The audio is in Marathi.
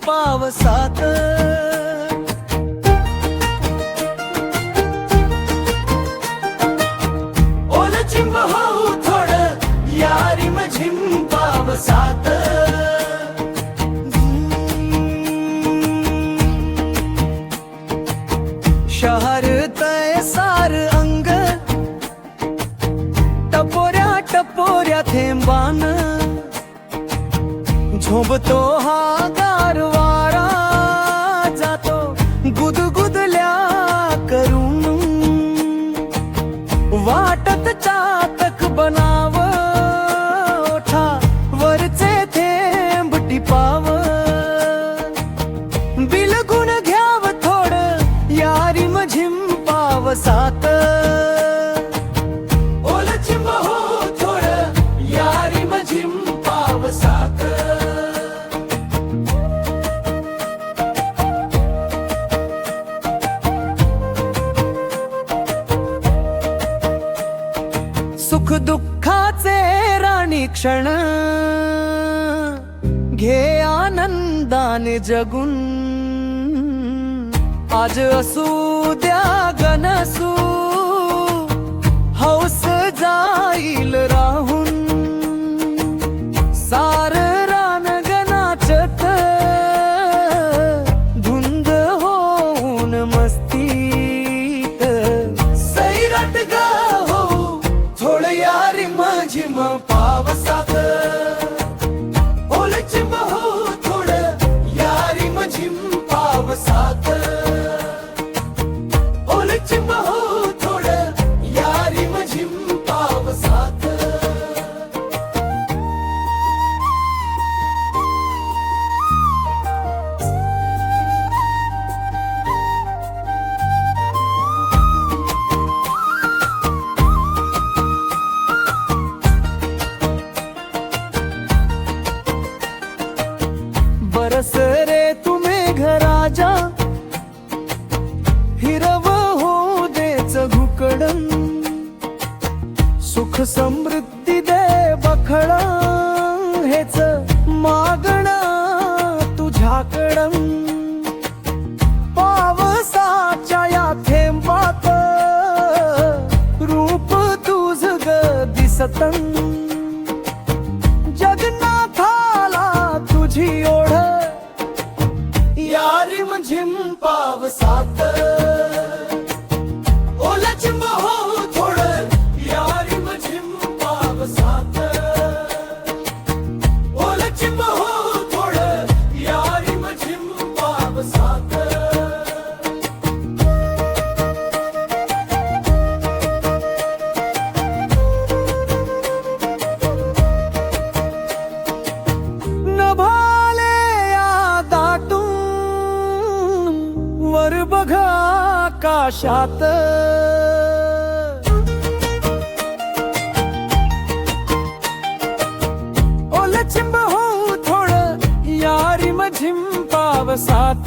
पावसात. ओल चिंब होऊ थोडं या रिमझिम पावसात. शहरतय सार अंग टपोऱ्या टपोऱ्या थेंबान. झोंबतो हा गारवारा जातो गुदगुदल्या करून. वाटत चातक बनाव ओठा वरचे थेंब टिपाव. बिलगुण घ्याव थोडं या रिमझिम पावसात. ओल चिंब हो थोडं या रिमझिम पावसात. सुख दुःखाचे राणी क्षण घे आनंदाने जगून. आज असू द्या गनसू हौस जाईल राहून. सार रानगनाचत धुंद होऊन मस्तीत. सैराट गा हो थोड या रिमझिम पावसात. ओल चिंब हो थोड या रिमझिम पावसात. ओल चिंब हो थोड या रिमझिम पावसात. बरस रे तुम्ही घराजा हिरव होऊ देच घुकडं. सुख समृद्धी दे बखळ हेच मागण तुझ्याकडं. पावसाच्या या थेंबात रूप तुझ ग दिसतं. जगन्नाथाला तुझी ओढ या रिमझिम पावसात. ओल चिंब हो थोडं या रिमझिम पावसात. ओल चिंब हो थोडं या रिमझिम पावसात. नभाले या दाटून वर बघा आकाशात. ओल चिंब हो थोडं या रिमझिम पावसात.